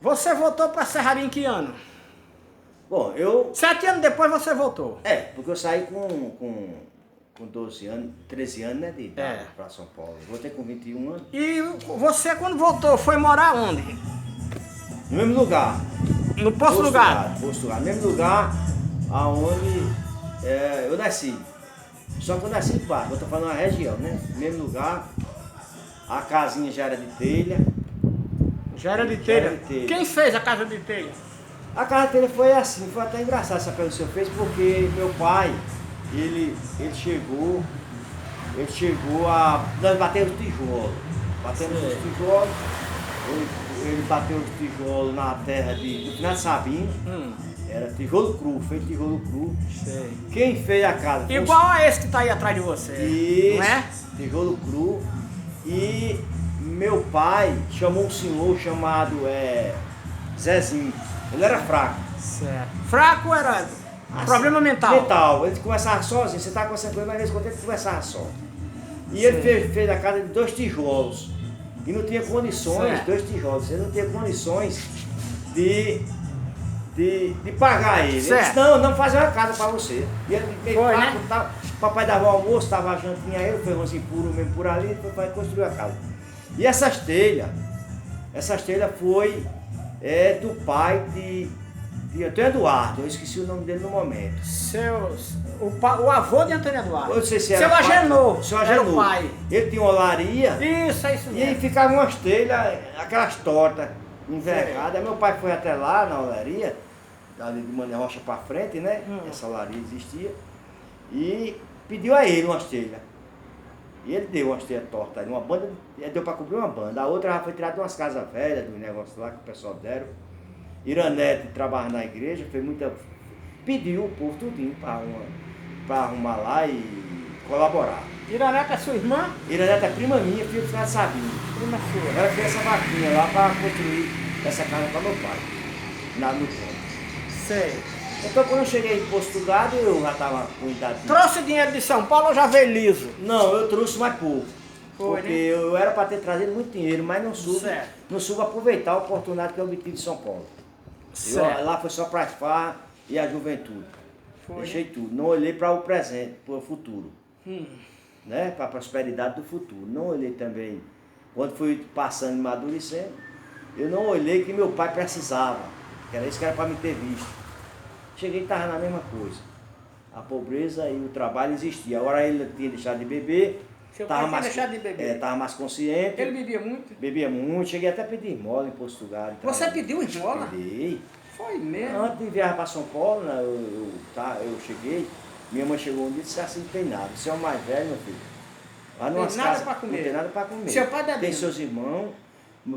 Você voltou pra Serraria em que ano? Bom, eu... 7 anos depois você voltou. Porque eu saí com 12 anos, 13 anos, né, de idade pra São Paulo. Eu voltei com 21 anos. E você, quando voltou, foi morar onde? No mesmo lugar. No Poço do Gado? Poço do Gado. No mesmo lugar aonde eu nasci. Só que eu nasci em Pato, eu tô falando na região, né? No mesmo lugar. A casinha já era de telha. Já era de telha? Quem fez a casa de telha? A casa de telha foi assim, foi até engraçado essa coisa que o senhor fez, porque meu pai, ele chegou a... Nós batemos tijolos. Batemos os tijolos, ele bateu os tijolos na terra do final de Sabino. Era tijolo cru, feito tijolo cru. Sei. Quem fez a casa? Igual a esse que tá aí atrás de você. Isso, não é? Tijolo cru. E meu pai chamou um senhor chamado Zezinho. Ele era fraco. Certo. Fraco era problema mental. Mental. Ele conversava sozinho. Você tá com essa coisa, mas nesse contexto ele conversava só. E ele fez a casa de 2 tijolos. E não tinha condições, 2 tijolos. Ele não tinha condições de pagar ele. Ele disse, não fazer uma casa pra você. E ele meio fraco, né? Tal. Papai dava o almoço, dava a jantinha a ele, foi um puro mesmo por ali, foi construir a casa. E essas telhas foi do pai de Antônio Eduardo, eu esqueci o nome dele no momento. O avô de Antônio Eduardo. Eu não sei se era Seu Agenor. Seu Agenor. Era o pai. Ele tinha uma olaria. Isso mesmo. E aí ficavam umas telhas, aquelas tortas envergadas. Aí meu pai foi até lá na olaria, ali de Mané Rocha pra frente, né? Essa olaria existia. E pediu a ele umas telhas. E ele deu umas telhas tortas, uma banda, deu para cobrir uma banda. A outra já foi tirada de umas casas velhas, dos negócios lá que o pessoal deram. Iranete trabalha na igreja, fez muita. Pediu o povo tudinho para arrumar lá e colaborar. Iranete é sua irmã? Iranete é prima minha, filha do Fernando Sabino. Prima sua. Ela fez essa vaquinha lá para construir essa casa para meu pai, no campo. Sei. Então quando eu cheguei em Poço do Gado, eu já estava com idade. Trouxe dinheiro de São Paulo ou já veio liso? Não, eu trouxe mais pouco. Foi, porque né? eu era para ter trazido muito dinheiro, mas não soube aproveitar a oportunidade que eu obtive de São Paulo. Lá foi só para as farras e a juventude. Deixei tudo. Não olhei para o presente, para o futuro. Né? Para a prosperidade do futuro. Não olhei também, quando fui passando e amadurecendo, eu não olhei que meu pai precisava. Que era isso que era para me ter visto. Cheguei e estava na mesma coisa. A pobreza e o trabalho existia. Agora ele tinha deixado de beber. Seu pai tinha deixado de beber? Estava mais consciente. Ele bebia muito? Bebia muito. Cheguei até a pedir esmola em Poço do Gado. Você pediu esmola? Pedi. Foi mesmo? Antes de viajar para São Paulo, né, eu cheguei. Minha mãe chegou um dia e disse assim, não tem nada. Você é o mais velho, meu filho. Lá não tem nada para comer. Não tem nada para comer. Seu pai bebendo? Tem seus irmãos.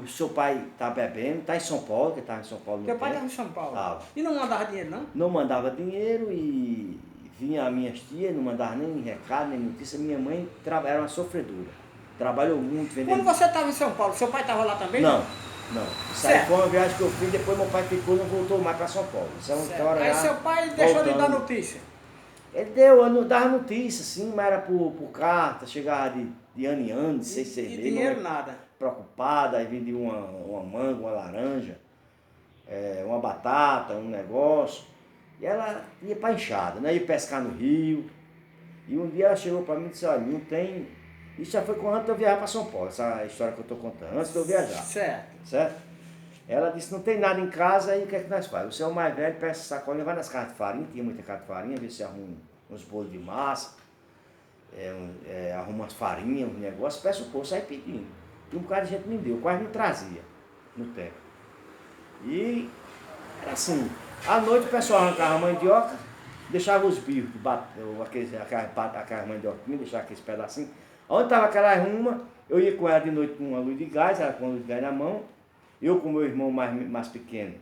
Seu pai está bebendo, está em São Paulo, que estava em São Paulo no Teu pai tempo. estava em São Paulo? Tava. E não mandava dinheiro, não? Não mandava dinheiro e vinha as minhas tias, não mandava nem recado, nem notícia. Minha mãe era uma sofredora. Trabalhou muito, vendendo. Quando você estava em São Paulo, seu pai estava lá também? Não. Isso aí foi uma viagem que eu fiz, depois meu pai ficou e não voltou mais para São Paulo. Isso é uma história. Aí seu pai deixou de dar notícia? Ele eu não dava notícia, sim, mas era por carta, chegava de ano em ano, de 6 meses. E dinheiro nada? Preocupada, aí vendia uma manga, uma laranja, uma batata, um negócio. E ela ia para enxada, né? Ia pescar no rio. E um dia ela chegou para mim e disse, olha, não tem... Isso já foi antes de eu viajar para São Paulo, essa história que eu estou contando, antes de eu viajar. Certo? Ela disse, não tem nada em casa, aí o que é que nós fazemos? Você é o mais velho, peça sacolinha, vai nas casas de farinha, tinha muita casa de farinha, vê se arruma uns bolos de massa, arruma umas farinhas, um negócio, peça o povo, sai pedindo. E um bocado de gente me deu, quase não trazia no tempo. E era assim, à noite o pessoal arrancava a mandioca, deixava os birros, aquela mandioca, deixava aqueles pedacinhos. Onde estava aquela ruma, eu ia com ela de noite com uma luz de gás, ela com uma luz de gás na mão, eu com meu irmão mais pequeno,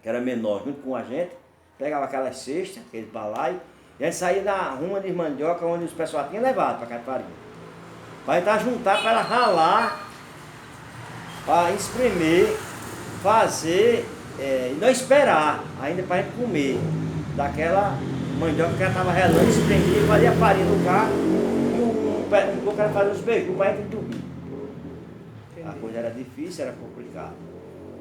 que era menor, junto com a gente, pegava aquelas cestas, aqueles balaios, e a gente saía da ruma de mandioca onde os pessoal tinham levado para a casa de farinha. Para tentar juntar, para ela ralar, para espremer, fazer, e não esperar, ainda para a gente comer, daquela mandioca que ela estava relando, espremia, fazia farinha no carro, e um pouco ela fazia os beijos para a gente dormir. A coisa era difícil, era complicada.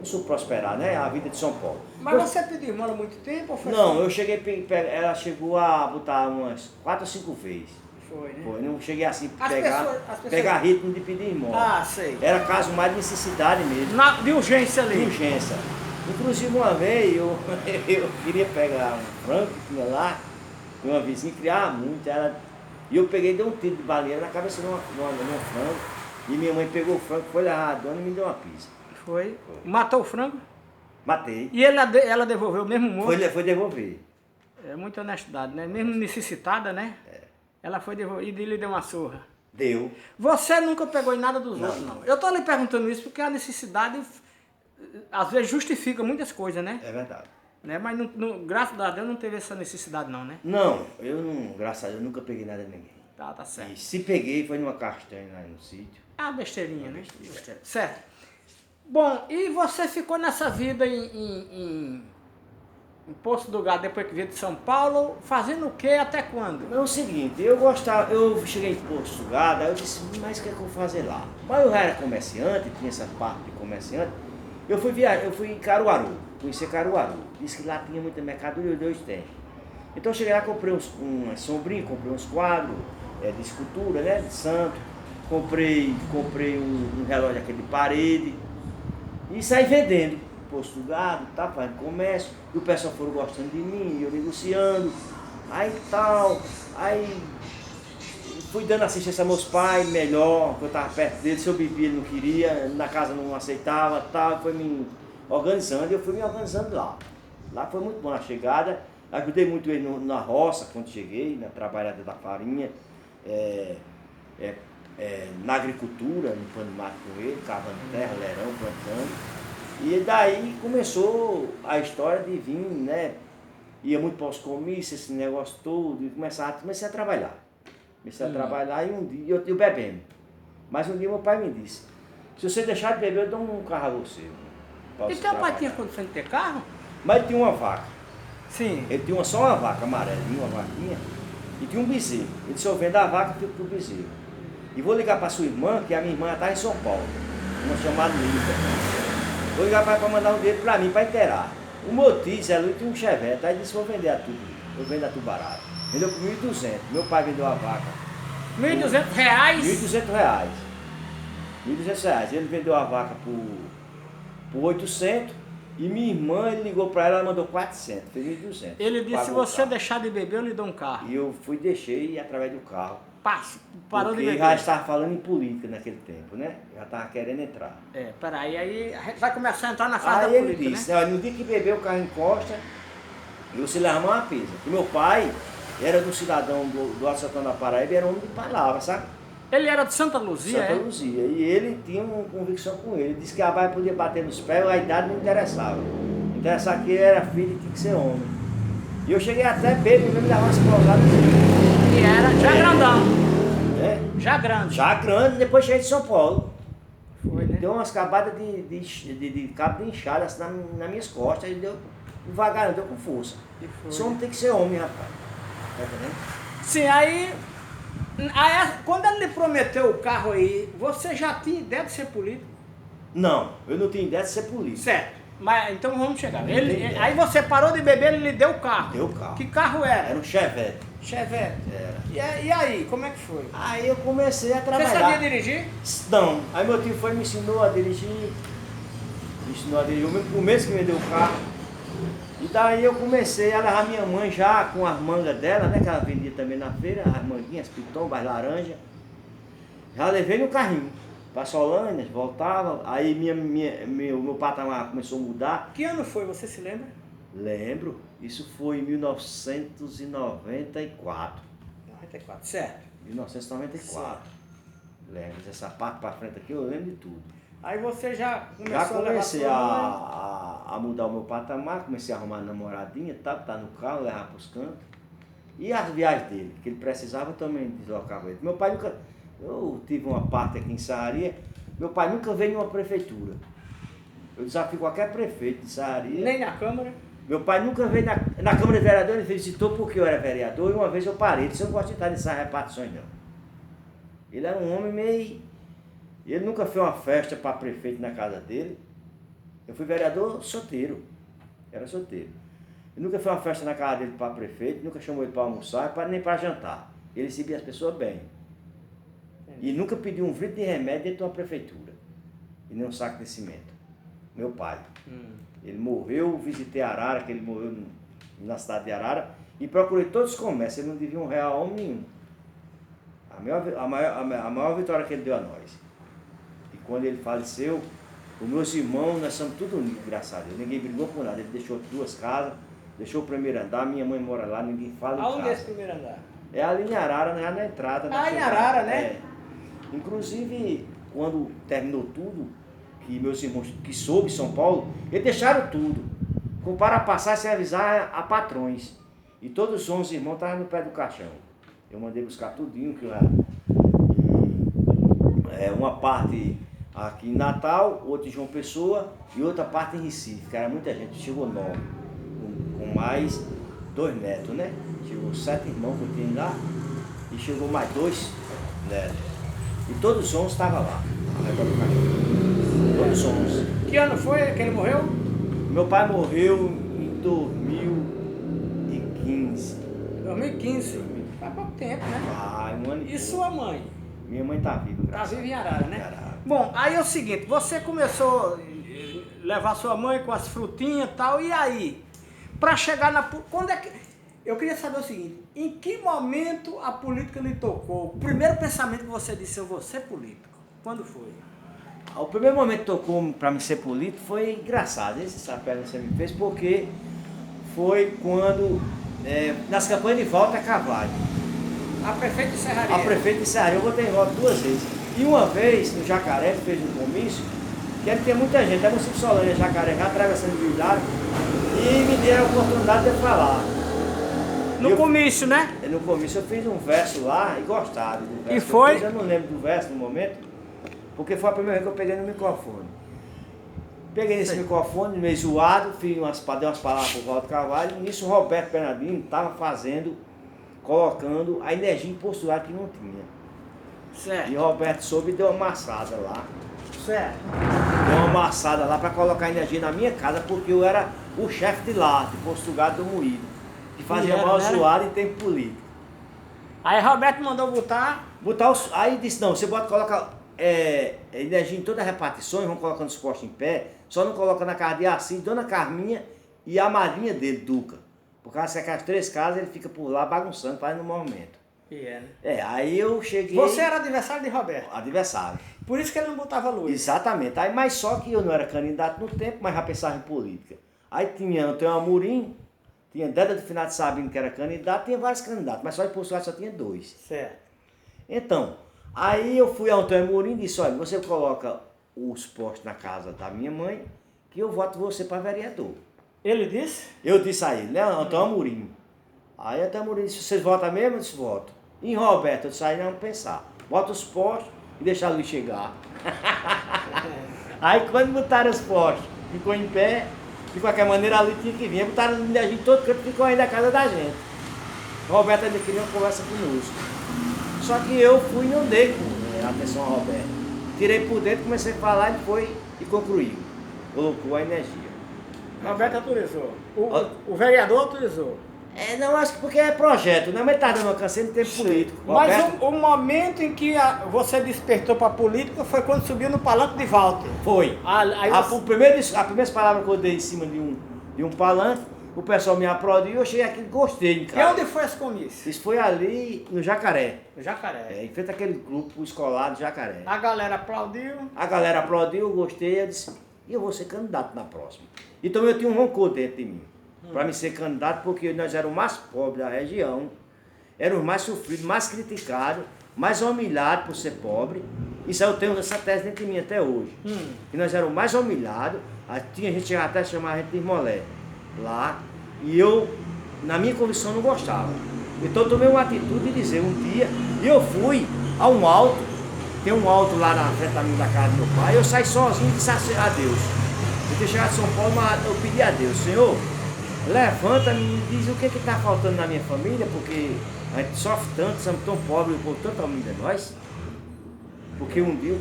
começou a prosperar, né? A vida de São Paulo. Mas você pediu esmola há muito tempo ou foi Não, assim? eu cheguei, ela chegou a botar umas 4 ou 5 vezes. Foi, né? Foi, não cheguei assim As pegar, pessoas- pegar ritmo de pedir esmola. Ah, sei. Era caso mais de necessidade mesmo, De urgência de ali. urgência. Inclusive uma vez eu queria pegar um frango que tinha lá, e uma vizinha criava muito, e eu peguei e dei um tiro de baleia na cabeça de uma frango, e minha mãe pegou o frango, foi lá, a dona e me deu uma pizza. Foi. Matou o frango? Matei. E ela devolveu o mesmo morto? Foi devolver. É muita honestidade, né? Mesmo necessitada, né? Ela foi devolver e lhe deu uma surra. Deu. Você nunca pegou em nada dos Não, outros, não. não. Eu tô lhe perguntando isso porque a necessidade às vezes justifica muitas coisas, né? É verdade. Mas graças a Deus não teve essa necessidade não, né? Não, eu não, graças a Deus, nunca peguei nada de ninguém. Tá certo. E se peguei, foi numa castanha lá no sítio. É uma besteirinha, né? Besteira. Certo. Bom, e você ficou nessa vida em Poço do Gado depois que veio de São Paulo, fazendo o quê até quando? É o seguinte, eu cheguei em Poço do Gado, aí eu disse, mas o que é que eu vou fazer lá? Mas eu já era comerciante, tinha essa parte de comerciante. Eu fui em Caruaru, conheci Caruaru. Disse que lá tinha muita mercadoria, e Deus tem. Então eu cheguei lá, comprei umas sombrinhas, comprei uns quadros de escultura, né, de santo. Comprei um relógio aquele de parede e saí vendendo. Posto do Gado, tá fazendo comércio, e o pessoal foram gostando de mim, eu negociando, aí tal, aí fui dando assistência a meus pais, melhor, que eu estava perto dele, se eu bebia ele não queria, na casa não aceitava, tal, foi me organizando, e eu fui me organizando lá. Lá foi muito bom a chegada, ajudei muito ele na roça, quando cheguei, na trabalhada da farinha, na agricultura, no pano de mato com ele, cavando terra, lerão, plantando. E daí começou a história de vir, né? Ia muito para os comícios, esse negócio todo, e comecei a trabalhar. Comecei a trabalhar e um dia eu bebendo. Mas um dia meu pai me disse, se você deixar de beber, eu dou um carro a você. E teu pai tinha condição de ter carro? Mas ele tinha uma vaca. Sim. Ele tinha só uma vaca amarelinha, uma vaquinha, e tinha um bezerro. Ele disse, eu vendo a vaca, fico pro bezerro. E vou ligar para sua irmã, que a minha irmã está em São Paulo, uma chamada Lívia. Vou ligar para mandar um dinheiro para mim, para inteirar. O motivo, Zé Luiz tinha um Chevette, aí disse, vou vender a tudo, eu vendo a tudo barato. Vendeu por 1.200, meu pai vendeu a vaca. R$ 1.200? R$ 1.200. Ele vendeu a vaca por 800 e minha irmã, ele ligou para ela, ela mandou 400, fez 1.200. Ele disse, se Pagou o você carro. deixar de beber, eu lhe dou um carro. E eu fui, deixei através do carro. Parou de Porque beber. já estava falando em política naquele tempo, né? Já estava querendo entrar. Peraí, aí a gente vai começar a entrar na fase Aí da ele política, disse, né? olha, no dia que beber o carro encosta, e você lhe arrumar uma pisa. E meu pai era do cidadão do Alto Santana da Paraíba, era homem de palavra, sabe? Ele era de Santa Luzia, Santa Luzia. E ele tinha uma convicção com ele. Ele disse que a vai podia bater nos pés, a idade não interessava. Interessava que ele era filho e tinha que ser homem. E eu cheguei até bêbado, ele me dava umas pausadas. E era já grandão. Já grande. Já grande, depois cheguei de São Paulo. Foi, né? Deu umas cabadas de cabo de inchada assim, nas minhas costas, ele deu devagar, deu com força. Esse homem tem que ser homem, rapaz. Tá entendendo? Sim, aí quando ele lhe prometeu o carro aí, você já tinha ideia de ser político? Não, eu não tinha ideia de ser político. Certo. Mas então vamos chegar. Não tem ideia. Aí você parou de beber, ele lhe deu o carro. Deu o carro. Que carro era? Era um Chevette. Chevette. Era. E aí, como é que foi? Aí eu comecei a Você trabalhar. sabia dirigir? Não. Aí meu tio me ensinou a dirigir. O mês que me deu o carro. E daí eu comecei a levar minha mãe já com as mangas dela, né? Que ela vendia também na feira, as manguinhas, pitombas, laranja. Já levei no carrinho. Para Solânia, voltava. Aí meu patamar começou a mudar. Que ano foi, você se lembra? Lembro. Isso foi em 1994. 94, certo. 1994. Lembro. Essa parte para frente aqui eu lembro de tudo. Aí você já começou Já comecei a levar a mudar o meu patamar, comecei a arrumar namoradinha, tá no carro, levar para os cantos. E as viagens dele, que ele precisava, eu também deslocava ele. Meu pai nunca... Eu tive uma parte aqui em Sarraria, meu pai nunca veio em uma prefeitura. Eu desafio qualquer prefeito de Sarraria. Nem na Câmara? Meu pai nunca veio na Câmara de Vereadores, ele visitou porque eu era vereador, e uma vez eu parei, ele disse, eu não gosto de estar nessas repartições não. Ele era um homem meio... Ele nunca fez uma festa para prefeito na casa dele. Eu fui vereador solteiro. Era solteiro. Eu nunca fui a uma festa na casa dele para prefeito, nunca chamou ele para almoçar, nem para jantar. Ele recebia as pessoas bem. E nunca pediu um vidro de remédio dentro de uma prefeitura. E nem um saco de cimento. Meu pai. Ele morreu, visitei Arara, que ele morreu na cidade de Arara, e procurei todos os comércios. Ele não devia R$1 a homem nenhum. A maior vitória que ele deu a nós. E quando ele faleceu, os meus irmãos, nós somos tudo unidos, graças a Deus. Ninguém brigou por nada. Ele deixou 2 casas, deixou o primeiro andar, minha mãe mora lá, ninguém fala em casa. Aonde é esse primeiro andar? É ali em Arara, né? Na entrada. Em Arara, né? É. Inclusive, quando terminou tudo, que meus irmãos que soube São Paulo, eles deixaram tudo. Para passar sem avisar a patrões. E todos os 11 irmãos estavam no pé do caixão. Eu mandei buscar tudinho, que uma parte aqui em Natal, outra em João Pessoa e outra parte em Recife, que era muita gente, chegou 9, com mais 2 netos, né? Chegou 7 irmãos que eu tinha lá e chegou mais 2 netos. E todos os 11 estavam lá, ao redor do caixão. Todos os 11. Que ano foi que ele morreu? Meu pai morreu em 2015. 2015. Faz pouco tempo, né? Um ano E sua mãe? Minha mãe tá viva, Tá viva em Arara, né? Em Arara. Bom, aí é o seguinte, você começou a levar sua mãe com as frutinhas e tal, e aí? Pra chegar na... Quando é que... Eu queria saber o seguinte, em que momento a política lhe tocou? O primeiro pensamento que você disse, eu vou ser político, quando foi? O primeiro momento que tocou para mim ser político foi engraçado, essa perna você me fez, porque foi quando, nas campanhas de volta a Carvalho. A prefeita de Serraria. A prefeita de Serraria, eu votei em voto 2 vezes. E uma vez, no Jacaré, que fez um comício, que ele tem muita gente, é município Solânia, Jacaré, já atravessando de Vidário, e me deram a oportunidade de falar. No comício, né? No comício eu fiz um verso lá e gostaram do verso. E foi? Eu não lembro do verso no momento, porque foi a primeira vez que eu peguei no microfone. Peguei nesse microfone, meio zoado, dei umas palavras para o Walter Carvalho, e nisso o Roberto Bernardino estava colocando a energia em postular que não tinha. Certo. E o Roberto soube e deu uma amassada lá. Certo. Deu uma amassada lá para colocar energia na minha casa, porque eu era o chefe de lá, de Portugal do Moído, que fazia mal zoado em tempo político. Aí Roberto mandou botar... Aí disse, não, você coloca energia em todas as repartições, vão colocando os postos em pé, só não coloca na casa de Assis, Dona Carminha e a madrinha dele, Duca. Por causa que as 3 casas ele fica por lá bagunçando, fazendo movimento. Né? Aí eu cheguei... Você era adversário de Roberto? Adversário. Por isso que ele não botava luz. Exatamente. Aí, mas só que eu não era candidato no tempo, mas já pensava em política. Aí tinha Antônio Amorim, tinha Deda do Finado Sabino, que era candidato, tinha vários candidatos, mas só em Portugal só tinha 2. Certo. Então, aí eu fui ao Antônio Amorim e disse, olha, você coloca os postos na casa da minha mãe, que eu voto você para vereador. Ele disse? Eu disse a ele, né, Antônio Amorim. Aí Antônio Amorim disse, vocês votam mesmo? Eu disse, voto. E Roberto, eu disse, aí não vamos pensar. Bota os postos e deixa a luz chegar. Aí quando botaram os postos, ficou em pé, de qualquer maneira a luz tinha que vir. Botaram a gente todo canto, ficou ainda a casa da gente. Roberto ainda queria uma conversa conosco. Só que eu fui e não dei atenção a Roberto. Tirei por dentro, comecei a falar, ele foi e concluiu. Colocou a energia. Roberto autorizou. O vereador autorizou. Não, acho que porque é projeto, né? Mas tá dando uma canseira em tempo político. Mas Roberto, o momento em que você despertou para a política foi quando subiu no palanque de Walter. foi. Aí A primeira palavra que eu dei em cima de um palanque, o pessoal me aplaudiu e eu cheguei aqui e gostei, E cara. onde foi esse comício? Isso foi ali no Jacaré. No Jacaré. Em frente àquele grupo escolar de Jacaré. A galera aplaudiu. A galera aplaudiu, eu gostei, eu disse, e eu vou ser candidato na próxima. Então eu tinha um rancor dentro de mim, para me ser candidato, porque nós éramos mais pobres da região, éramos mais sofridos, mais criticados, mais humilhados por ser pobre. Isso eu tenho essa tese dentro de mim até hoje. Que nós éramos mais humilhados, tinha gente que chegava até a chamar a gente de molé lá, e eu, na minha convicção, não gostava. Então eu tomei uma atitude de dizer um dia, e eu fui a um alto, tem um alto lá na frente da casa do meu pai, eu saí sozinho e disse a Deus. Eu tinha chegado de São Paulo, mas eu pedi a Deus, Senhor, levanta-me e me diz o que está faltando na minha família, porque a gente sofre tanto, somos tão pobres, o povo tanto humilha nós. Porque um dia,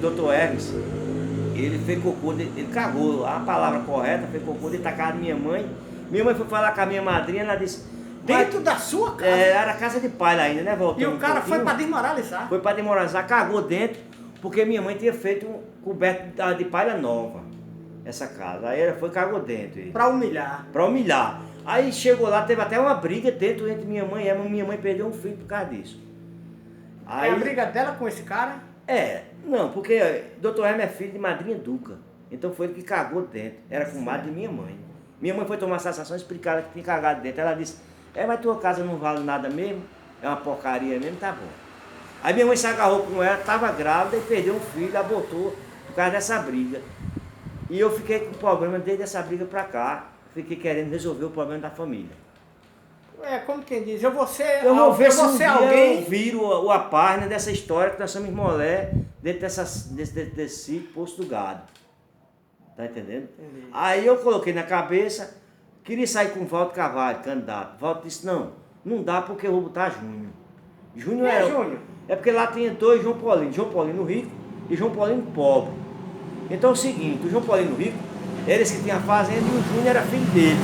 Dr. Hermes, ele fez cocô, ele cagou, a palavra correta, fez cocô dentro da casa da minha mãe. Minha mãe foi falar com a minha madrinha, ela disse... Dentro da sua casa? Era casa de palha ainda, né, voltando E o cara foi para desmoralizar? Foi para desmoralizar, cagou dentro, porque minha mãe tinha feito um coberto de palha nova, essa casa. Aí ela foi e cagou dentro. Para humilhar. Para humilhar. Aí chegou lá, teve até uma briga dentro entre minha mãe e ela. Minha mãe perdeu um filho por causa disso. Aí, É a briga dela com esse cara? Não, porque Dr. Hermes é filho de madrinha Duca. Então foi ele que cagou dentro. Era comadre de minha mãe. Minha mãe foi tomar satisfação e explicar que tinha cagado dentro. Ela disse, mas tua casa não vale nada mesmo? É uma porcaria mesmo? Tá bom. Aí minha mãe se agarrou com ela, estava grávida e perdeu um filho, abortou por causa dessa briga. E eu fiquei com problema desde essa briga pra cá. Fiquei querendo resolver o problema da família. Como quem diz, eu vou ser alguém. Eu viro a página dessa história que nós somos molé dentro desse sítio, Poço do Gado. Tá entendendo? Entendi. Aí eu coloquei na cabeça, queria sair com o Valdo Carvalho, candidato. Valdo disse, não dá porque eu vou botar Júnior. Júnior Júnior? É porque lá tinha dois João Paulino rico e João Paulino pobre. Então é o seguinte, o João Paulino rico, eles que tinham a fazenda e o Júnior era filho dele.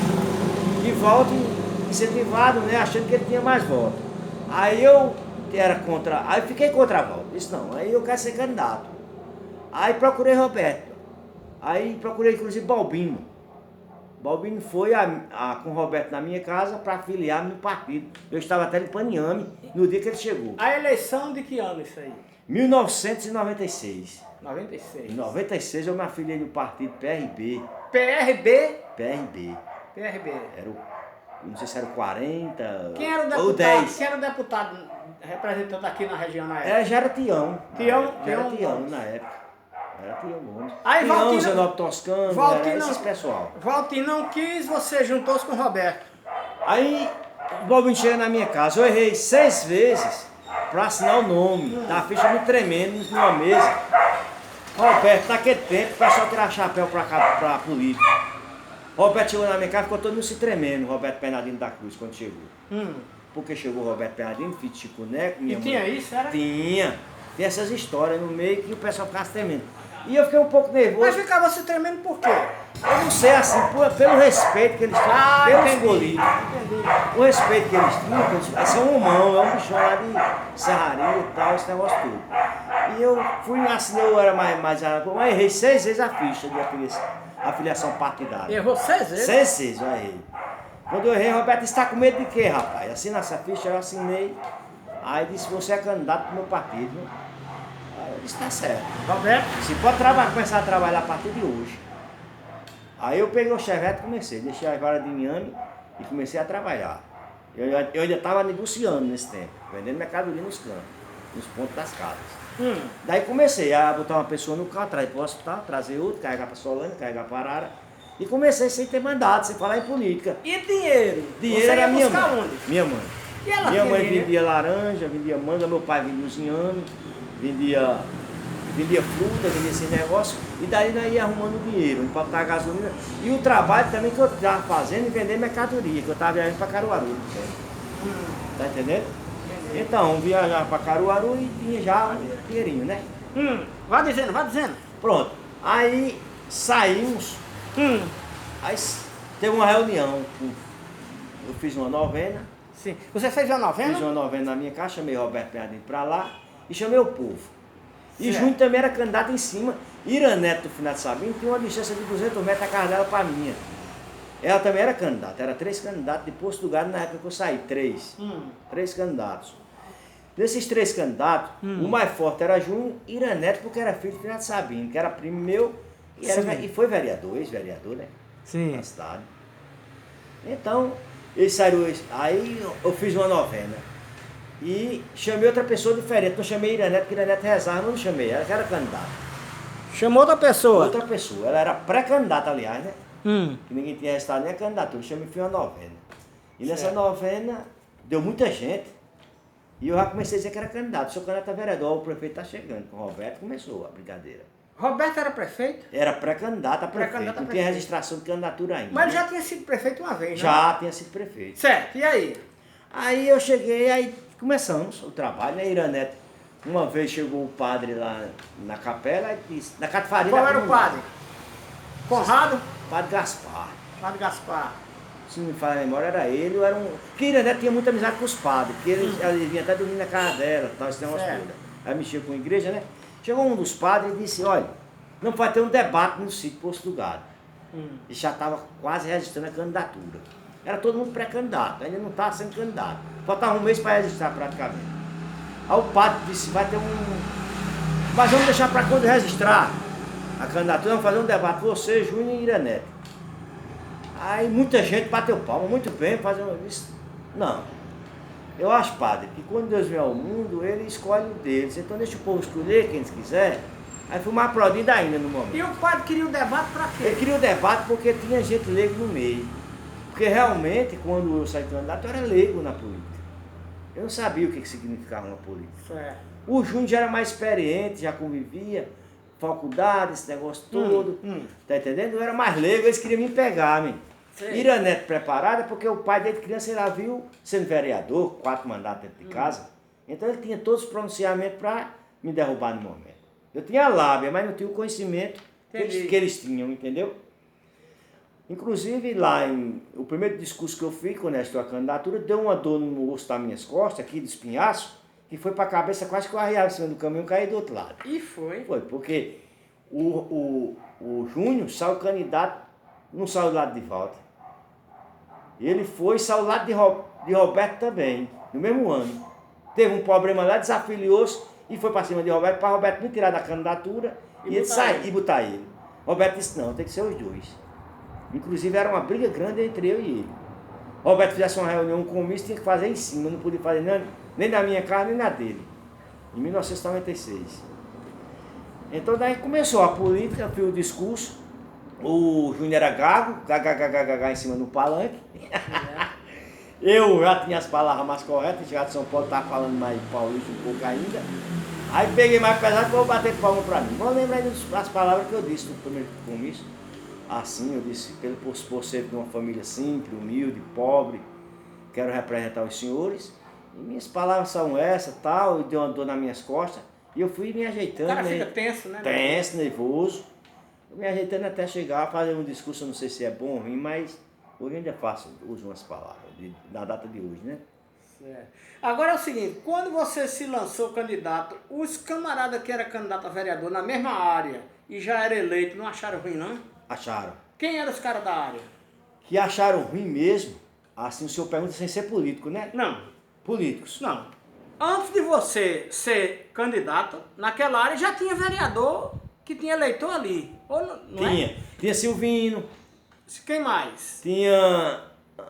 E Valdo incentivado, né, achando que ele tinha mais votos. Aí eu era contra, aí fiquei contra a Valdo. Disse, aí eu quero ser candidato. Aí procurei Roberto. Aí procurei inclusive Balbino. Balbino foi com o Roberto na minha casa para afiliar no partido. Eu estava até limpando inhame no dia que ele chegou. A eleição de que ano isso aí? 1996. 96. Em 96 eu me afiliei no partido PRB. PRB? PRB. PRB. Era não sei se era o 40 quem era o deputado, ou 10. Quem era o deputado representando aqui na região na época? Já era Tião. Tião Tião na época. Era Tião Gomes. Aí Tião, Zenóbio Toscano, esses pessoal. Valtinho não quis, você juntou-se com o Roberto. Aí o Balbino chega na minha casa, eu errei 6 vezes para assinar o nome. A ficha me tremendo numa mesa. Roberto, naquele tempo, o pessoal tirava chapéu pra política. Roberto chegou na minha casa, ficou todo mundo se tremendo, Roberto Bernardino da Cruz, quando chegou. Porque chegou o Roberto Bernardino, filho de Chico Neco, minha mãe. Tinha isso, era? Tinha essas histórias no meio que o pessoal ficava se tremendo. E eu fiquei um pouco nervoso. Mas ficava se tremendo por quê? Eu não sei, assim, pelo respeito que eles tinham pelos políticos. O respeito que eles tinham, porque eles são humão, é um bichão lá de serraria e tal, esse negócio todo. E eu fui, assinei, eu era mais errei 6 vezes a ficha de afiliação partidária. Errou 6 vezes? 6 vezes eu errei. Quando eu errei, Roberto disse, está com medo de quê, rapaz? Assina essa ficha, eu assinei. Aí disse, você é candidato pro meu partido. Aí eu disse, tá certo. Roberto? Você pode começar a trabalhar a partir de hoje. Aí eu peguei o chevette e comecei, deixei a vara de inhame e comecei a trabalhar. Eu ainda estava negociando nesse tempo, vendendo mercadoria nos campos, nos pontos das casas. Daí comecei a botar uma pessoa no carro, trazer para o hospital, trazer outro, carregar para Solânia, carregar para Arara. E comecei sem ter mandato, sem falar em política. E dinheiro? Dinheiro era minha mãe. Onde? Minha mãe. E ela minha mãe dinheiro? vendia laranja, vendia manga, meu pai vendia os inhame, vendia fruta, vendia esse negócio, e daí nós ia arrumando dinheiro, para botar gasolina. E o trabalho também que eu estava fazendo, vender mercadoria, que eu estava viajando para Caruaru. Tá entendendo? Então, viajava para Caruaru e tinha já um dinheirinho, né? Vai dizendo, vai dizendo. Pronto. Aí saímos, aí teve uma reunião, eu fiz uma novena. Sim. Você fez uma novena? Fiz uma novena na minha casa, chamei Roberto Bernardino para lá e chamei o povo. E Certo. Júnior também era candidato em cima. Iraneto do Finado Sabino tinha uma distância de 200 metros a casa dela para a minha. Ela também era candidata, era 3 candidatos de Poço do Gado na época que eu saí, 3. 3 candidatos. Desses 3 candidatos, o mais forte era Júnior e Iraneto, porque era filho do Finado Sabino, que era primo meu e foi vereador, ex-vereador, né? Sim. Na cidade. Então, eles saíram, aí eu fiz uma novena. E chamei outra pessoa diferente, não chamei Iraneto, porque Iraneto rezava, não chamei, ela que era candidata. Chamou outra pessoa? Outra pessoa, ela era pré-candidata, aliás, né? Que ninguém tinha restado nem a candidatura, eu chamei, fiz uma novena. E nessa novena, deu muita gente, e eu já comecei a dizer que era candidato, sou candidato a vereador, o prefeito está chegando, com o Roberto começou a brincadeira. Roberto era prefeito? Era pré-candidato a prefeito, Pré-candidato a não prefeito. tinha registração de candidatura ainda. Mas ele né? já tinha sido prefeito uma vez, né? Já tinha sido prefeito. Certo, e aí? Aí eu cheguei, aí começamos o trabalho, né? Iraneto Uma vez chegou o padre lá na capela e disse, na catifaria. Qual era o padre? Conrado? Padre Gaspar. Padre Gaspar. Se não me falha a memória, era ele ou era um. Porque Iranete tinha muita amizade com os padres, porque ele vinha até dormir na casa dela, tal, esse negócio todo. Aí mexia com a igreja, né? Chegou um dos padres e disse, olha, não pode ter um debate no sítio Poço do Gado. E já estava quase registrando a candidatura. Era todo mundo pré-candidato, ainda não estava sendo candidato. Faltava um mês para registrar praticamente. Aí o padre disse, vai ter um. Mas vamos deixar para quando registrar a candidatura, vamos fazer um debate, você, Júnior e Iranete. Aí muita gente bateu palma, muito bem, fazer uma. Não. Eu acho, padre, que quando Deus vem ao mundo, ele escolhe o deles. Então deixa o povo escolher quem eles quiser. Aí foi mais aplaudido ainda no momento. E o padre queria o debate para quê? Ele queria o debate porque tinha gente leigo no meio. Porque realmente, quando eu saí candidato, eu era leigo na política. Eu não sabia o que significava uma política. Certo. O Júnior já era mais experiente, já convivia, faculdade, esse negócio todo. Tá entendendo? Eu era mais leigo, eles queriam me pegar, meu. Iranete preparada, porque o pai dele criança ele já viu sendo vereador, 4 mandatos dentro de casa. Então ele tinha todos os pronunciamentos para me derrubar no momento. Eu tinha a lábia, mas não tinha o conhecimento que eles tinham, entendeu? Inclusive lá, o primeiro discurso que eu fiz quando eu estou a candidatura, deu uma dor no osso das minhas costas, aqui do espinhaço, que foi para a cabeça, quase que eu arriava em cima do caminhão e caí do outro lado. E foi? Foi, porque o Júnior saiu candidato, não saiu do lado de volta. Ele foi e saiu do lado de Roberto também, no mesmo ano. Teve um problema lá, desafiliou-se e foi para cima de Roberto, para Roberto me tirar da candidatura e ele sair e botar ele. Roberto disse, não, tem que ser os dois. Inclusive era uma briga grande entre eu e ele. Roberto fizesse uma reunião, um comício, tinha que fazer em cima, não podia fazer nem na minha casa, nem na dele. Em 1996. Então daí começou a política, fiz o discurso. O Júnior era gago, gaga em cima do palanque. Eu já tinha as palavras mais corretas, chegar de São Paulo, estava falando mais paulista um pouco ainda. Aí peguei mais pesado e vou bater palma para mim. Vou lembrar das palavras que eu disse no primeiro comício. Assim, eu disse, por ser de uma família simples, humilde, pobre, quero representar os senhores. E minhas palavras são essas, tal, e deu uma dor nas minhas costas. E eu fui me ajeitando. O cara fica tenso, né? Tenso, nervoso. Eu me ajeitando até chegar a fazer um discurso, eu não sei se é bom ou ruim, mas hoje eu ainda uso umas palavras, na data de hoje, né? Certo. Agora é o seguinte, quando você se lançou candidato, os camaradas que eram candidato a vereador na mesma área e já era eleito, não acharam ruim, não? Acharam. Quem eram os caras da área? Que acharam ruim mesmo, assim o senhor pergunta sem ser político, né? Não. Políticos. Não. Antes de você ser candidato, naquela área já tinha vereador que tinha eleitor ali. Ou não Tinha. É? Tinha Silvino. Quem mais? Tinha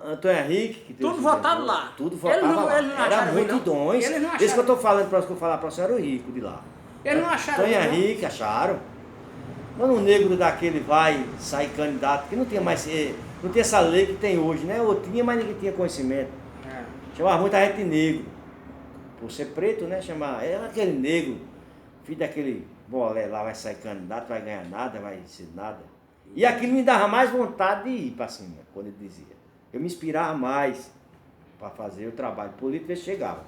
Antônio Henrique. Que tudo votado lá. Tudo votado lá. Era multidões. Esse que eu estou falando para eu falar para o senhor era o Rico de lá. Eles não acharam. Antônio Henrique acharam. Quando um negro daquele vai sair candidato, que não tinha mais, não tinha essa lei que tem hoje, né? Ou tinha, mas ninguém tinha conhecimento. Chamava muita gente de negro. Por ser preto, né? Chamava, é aquele negro, filho daquele bolé lá, vai sair candidato, vai ganhar nada, vai ser nada. E aquilo me dava mais vontade de ir para cima, quando ele dizia. Eu me inspirava mais para fazer o trabalho político, ele chegava.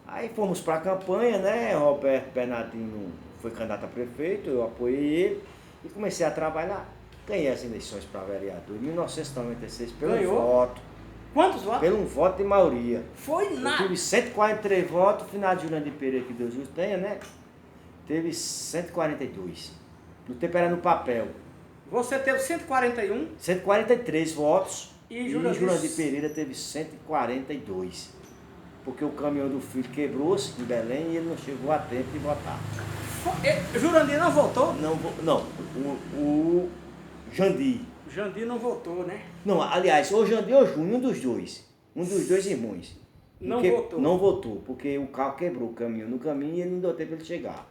Aí fomos para a campanha, né? Roberto Bernardino foi candidato a prefeito, eu apoiei ele e comecei a trabalhar. Ganhei as eleições para vereador em 1996 pelo voto. Quantos votos? Pelo um voto de maioria. Foi nada. Eu tive 143 votos, o final de Juliano de Pereira, que Deus os tenha, né? Teve 142. No tempo era no papel. Você teve 141? 143 votos. E Juliano de Pereira teve 142. Porque o caminhão do filho quebrou-se em Belém e ele não chegou a tempo de votar. Jurandir não votou? Não, o Jandir. O Jandir não votou, né? Não, aliás, ou Jandir ou Júnior, um dos dois irmãos. Não votou, porque o carro quebrou o caminhão no caminho e ele não deu tempo de ele chegar.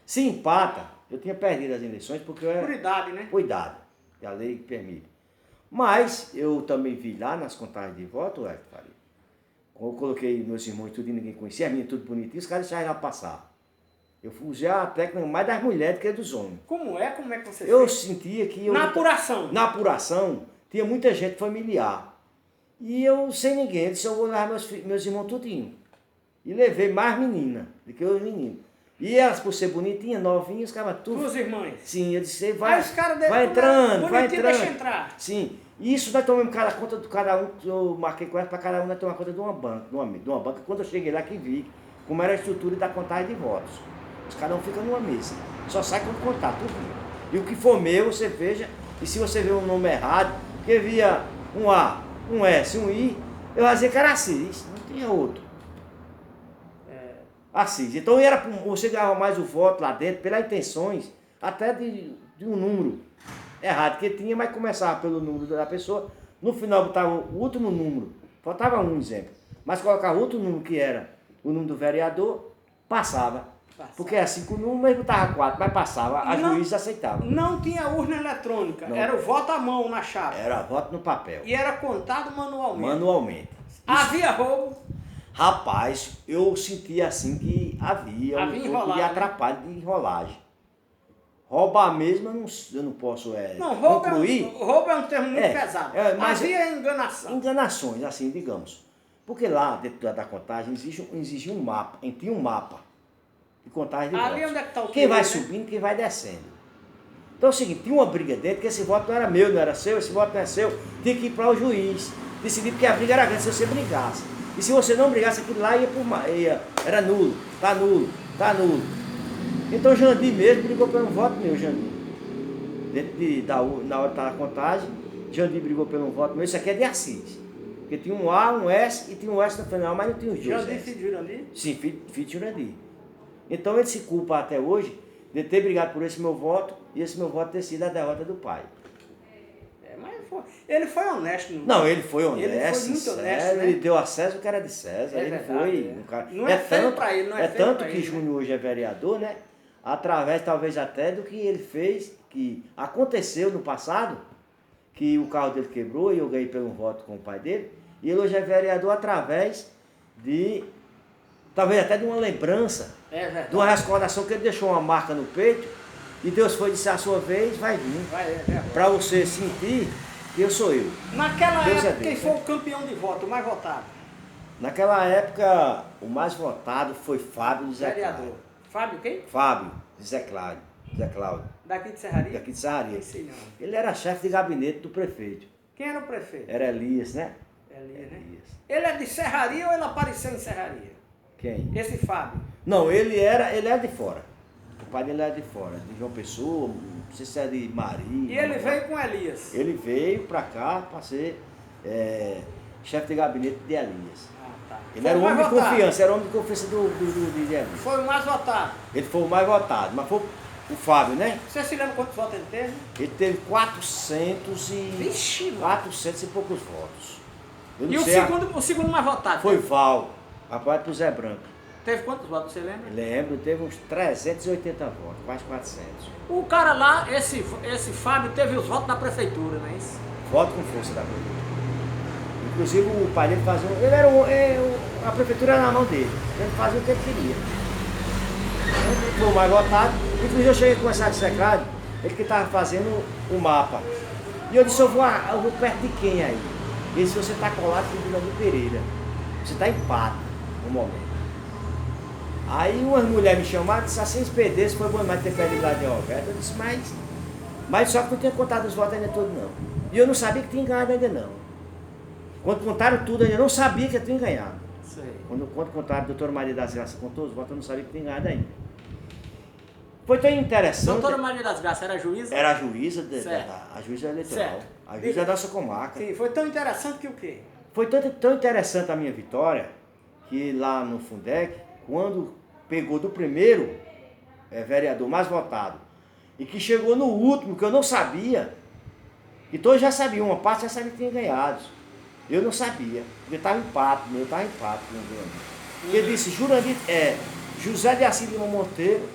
Se empata, eu tinha perdido as eleições porque eu era... Por idade, né? Por idade, que a lei permite. Mas eu também vi lá nas contagens de voto, Faria. Quando eu coloquei meus irmãos tudo e ninguém conhecia, a minha tudo bonitinho, os caras deixaram lá passar. Eu usei a técnica mais das mulheres do que dos homens. Como é que você Eu fez? sentia que... Na apuração? Na apuração, tinha muita gente familiar. E eu, sem ninguém, eu disse, eu vou levar meus irmãos tudinho. E levei mais menina do que os meninos. E elas, por ser bonitinhas, novinhas, ficavam tudo. Duas irmãs. Sim, eu disse, vai, Os caras vai entrando, vai bonitinho, entrando. deixa entrar. Sim, isso nós tomamos conta de cada um, eu marquei com ela para cada um nós tomar conta de uma banca, de uma banca. Quando eu cheguei lá que vi como era a estrutura da contagem de votos. Os cada um fica numa mesa, só sai quando contar, tudo. E o que for meu, você veja, e se você vê um nome errado, porque via um A, um S, um I, eu ia dizer que era Assis, não tinha outro. Assis. Então você ganhava mais o voto lá dentro, pelas intenções, até de um número errado que tinha, mas começava pelo número da pessoa, no final botava o último número, faltava um exemplo, mas colocava outro número que era o número do vereador, passava. Porque era 5 números, mas botava 4, mas passava, a juízes aceitavam. Não tinha urna eletrônica, Não. era o voto à mão na chapa. Era voto no papel. E era contado manualmente. Manualmente. Havia roubo. Rapaz, eu sentia assim que havia um pouco de atrapalho de enrolagem. Roubar mesmo eu não posso concluir. Roubo é um termo muito pesado. Mas havia enganação. Enganações, assim, digamos. Porque lá, dentro da contagem, existe um mapa. A gente tinha um mapa de contagem de votos. Ali onde é que está o quem vai subindo, quem vai descendo. Então é o seguinte, tinha uma briga dentro, que esse voto não era meu, não era seu, esse voto não é seu, tinha que ir para o juiz. Decidir, porque a briga era grande se você brigasse. E se você não brigasse, aquilo lá era nulo, tá nulo, tá nulo. Então o Jandir mesmo brigou pelo voto meu, Jandir. Na hora que estava a contagem, Jandir brigou pelo voto meu. Isso aqui é de Assis. Porque tinha um A, um S e tinha um S no final, mas não tinha os dois. Jandir, filho de Jurandir? Sim, filho de Jurandir. Então ele se culpa até hoje de ter brigado por esse meu voto e esse meu voto ter sido a derrota do pai. Ele foi honesto. Não, ele foi honesto. Ele foi muito honesto, né? Ele deu a César o que era de César. Ele verdade, foi. Cara, não é feio para ele, não é feio tanto pra que ele, Júnior hoje é vereador, né? Através talvez até do que ele fez, que aconteceu no passado, que o carro dele quebrou e eu ganhei pelo voto com o pai dele. E ele hoje é vereador através de, talvez até de uma lembrança, de uma recordação que ele deixou uma marca no peito e Deus foi dizer a sua vez, vai vir. Para você sentir que eu sou eu. Naquela época, quem foi o campeão de voto, o mais votado? Naquela época, o mais votado foi Fábio de Zé Vereador. Cláudio. Fábio quem? Fábio de Zé Cláudio. Daqui de Serraria? Daqui de Serraria. Sei não. Ele era chefe de gabinete do prefeito. Quem era o prefeito? Era Elias, né? Elias, né? Ele é de Serraria ou ele apareceu em Serraria? Quem? Esse Fábio. Não, ele era de fora. O pai dele era de fora, de João Pessoa, não sei se era de Maria. E ele veio com Elias? Ele veio para cá para ser chefe de gabinete de Elias. Tá. Ele era o homem de confiança, era o homem de confiança de Elias. Foi o mais votado? Ele foi o mais votado, mas foi o Fábio, né? Você se lembra quantos votos ele teve? Ele teve 400 e poucos votos. E o segundo mais votado? Foi Val, rapaz pro Zé Branco. Teve quantos votos, você lembra? Lembro, teve uns 380 votos, quase 400. O cara lá, esse Fábio, teve os votos da prefeitura, não é isso? Voto com força da prefeitura. Inclusive o pai dele fazia a prefeitura era na mão dele. Ele fazia o que ele queria. Ele foi o mais votado. Inclusive eu cheguei a conversar com o secretário, ele que estava fazendo o mapa. E eu disse, eu vou perto de quem aí? Ele disse, você está colado com o Guilherme Pereira. Você está em empate no momento. Aí umas mulheres me chamaram e disseram assim, esse pedreiro foi bom mais ter perdido lá de Alberto. Eu disse, mas só que não tinha contado os votos ainda todos não. E eu não sabia que tinha ganhado ainda não. Quando contaram tudo, eu ainda não sabia que eu tinha ganhado. Sei. Quando contaram, a doutora Maria das Graças contou os votos, eu não sabia que tinha ganhado ainda. Foi tão interessante. Doutora Maria das Graças era juíza? Era a juíza, a juíza eleitoral. Certo. A juíza da nossa comarca. Sim, foi tão interessante que o quê? Foi tão interessante a minha vitória, que lá no Fundec, quando pegou do primeiro vereador mais votado, e que chegou no último, que eu não sabia, que todos já sabiam, uma parte já sabia que tinha ganhado. Eu não sabia, porque estava empate, meu estava empate com o Jurandir. Ele disse, José de Assis Lima Monteiro,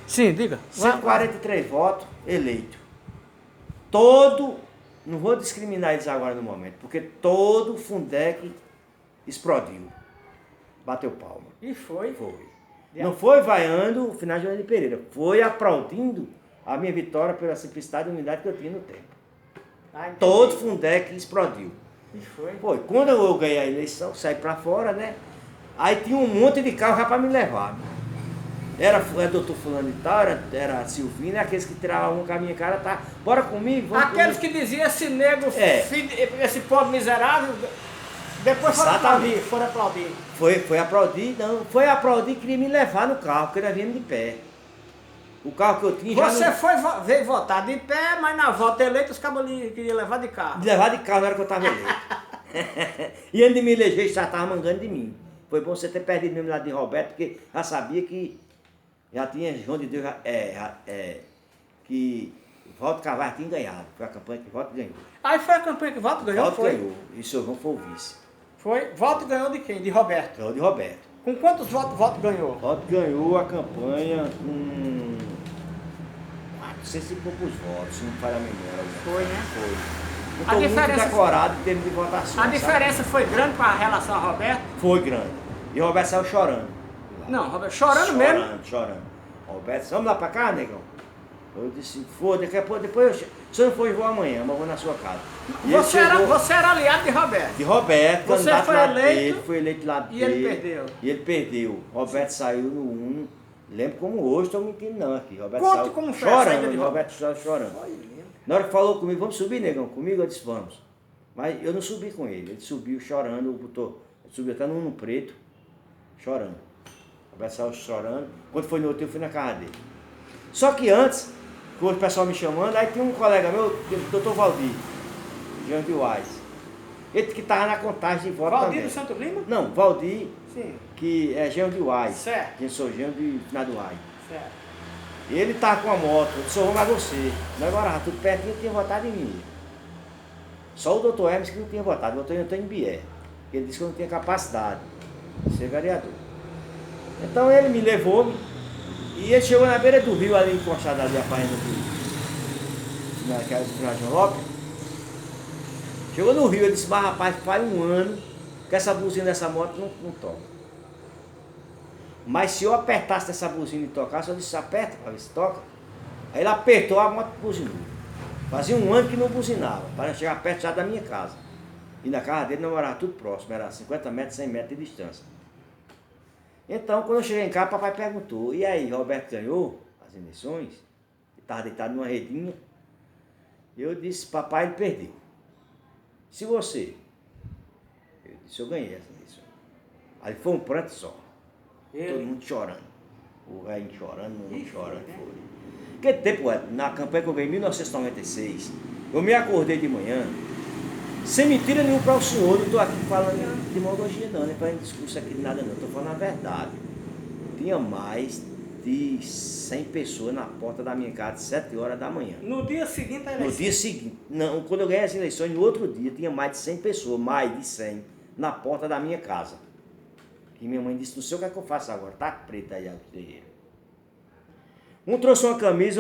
sim, diga. 143 votos, eleito. Todo, não vou discriminar eles agora no momento, porque todo o Fundec explodiu. Bateu palma. E foi? Foi. Não foi vaiando o final de Jurandir Pereira, foi aplaudindo a minha vitória pela simplicidade e humildade que eu tinha no tempo. Todo o Fundec explodiu. E foi? Foi. Quando eu ganhei a eleição, saí para fora, né? Aí tinha um monte de carro já para me levar. Era doutor fulano e tal, era Silvino, e aqueles que tiravam um com a minha cara, tá, bora comigo, vamos Aqueles comigo. que diziam esse negro, esse pobre miserável, depois foram aplaudir, Foi aplaudir, não. Foi aplaudir que queria me levar no carro, porque nós viemos de pé. O carro que eu tinha Você já não... veio votar de pé, mas na volta eleita os cabos queriam levar de carro. De levar de carro, não era que eu estava eleito. E antes de me eleger, já estava mangando de mim. Foi bom você ter perdido mesmo lá de Roberto, porque já sabia que já tinha João de Deus, que Valdo Carvalho tinha ganhado. Foi a campanha que Valdo ganhou. Aí foi a campanha que Valdo ganhou? Valdo ganhou, e o seu João foi o vice. Foi? Valdo ganhou de quem? De Roberto. Ganhou de Roberto. Com quantos votos Valdo ganhou? Valdo ganhou a campanha com 400 e poucos votos, se não falha a memória. Foi, né? Foi. A Estou muito diferença- decorado em termos de votação. A diferença foi grande para a relação a Roberto? Foi grande. E o Roberto saiu chorando. Não, Roberto, chorando mesmo. Chorando. Roberto, vamos lá pra cá, negão? Eu disse, foda, depois se eu não for, eu vou amanhã, mas eu vou na sua casa. E Você era aliado de Roberto. de Roberto, Você candidato foi lá eleito dele, foi eleito lá e dele. ele perdeu. E ele perdeu. Roberto saiu no Uno. Lembro como hoje, estou mentindo não aqui. Roberto Conte saiu como foi a saída chorando, de Roberto saiu chorando. Na hora que falou comigo, vamos subir, negão? Comigo, eu disse, vamos. Mas eu não subi com ele. Ele subiu chorando, ele subiu até no Uno preto, chorando. Roberto saiu chorando. Quando foi no outro, eu fui na casa dele. Só que antes, quando o pessoal me chamando, aí tinha um colega meu, o doutor Valdir, Jean de Wise. Ele que estava na contagem de voto Valdir também. do Santo Lima? Não, Valdir, Sim. que é Jean de Wise. Certo. Quem sou Jean de Finado Wise. Certo. Ele estava com a moto, eu disse, eu vou mais você. Mas agora, tudo pertinho, tinha votado em mim. Só o doutor Hermes que não tinha votado, o doutor Antônio Bier. Ele disse que eu não tinha capacidade de ser vereador. Então ele me levou, e ele chegou na beira do rio, ali encostado ali, a página do naquela de João Lopes. Chegou no rio, ele disse, mas rapaz, faz um ano que essa buzina dessa moto não toca. Mas se eu apertasse essa buzina e tocasse, eu disse, aperta para ver se toca. Aí ele apertou, a moto buzinou. Fazia um ano que não buzinava, para chegar perto já da minha casa. E na casa dele não morava tudo próximo, era 50 metros, 100 metros de distância. Então, quando eu cheguei em casa, papai perguntou, e aí, Roberto ganhou as eleições? Ele estava deitado numa redinha. Eu disse, papai, ele perdeu. Se você? Eu disse, eu ganhei essa eleição. Aí foi um pranto só. Todo mundo chorando. O velho chorando, o mundo chorando. Foi. Naquele tempo, na campanha que eu ganhei em 1996, eu me acordei de manhã, sem mentira nenhuma para o senhor, não estou aqui falando de demagogia não, nem fazendo discurso aqui de nada não, estou falando a verdade. Tinha mais de 100 pessoas na porta da minha casa, 7 horas da manhã. No dia seguinte a eleição? No dia seguinte, não, quando eu ganhei as eleições, no outro dia, tinha mais de 100 pessoas, mais de 100, na porta da minha casa. E minha mãe disse, não sei o que é que eu faço agora, tá preta aí a terreira. Um trouxe uma camisa,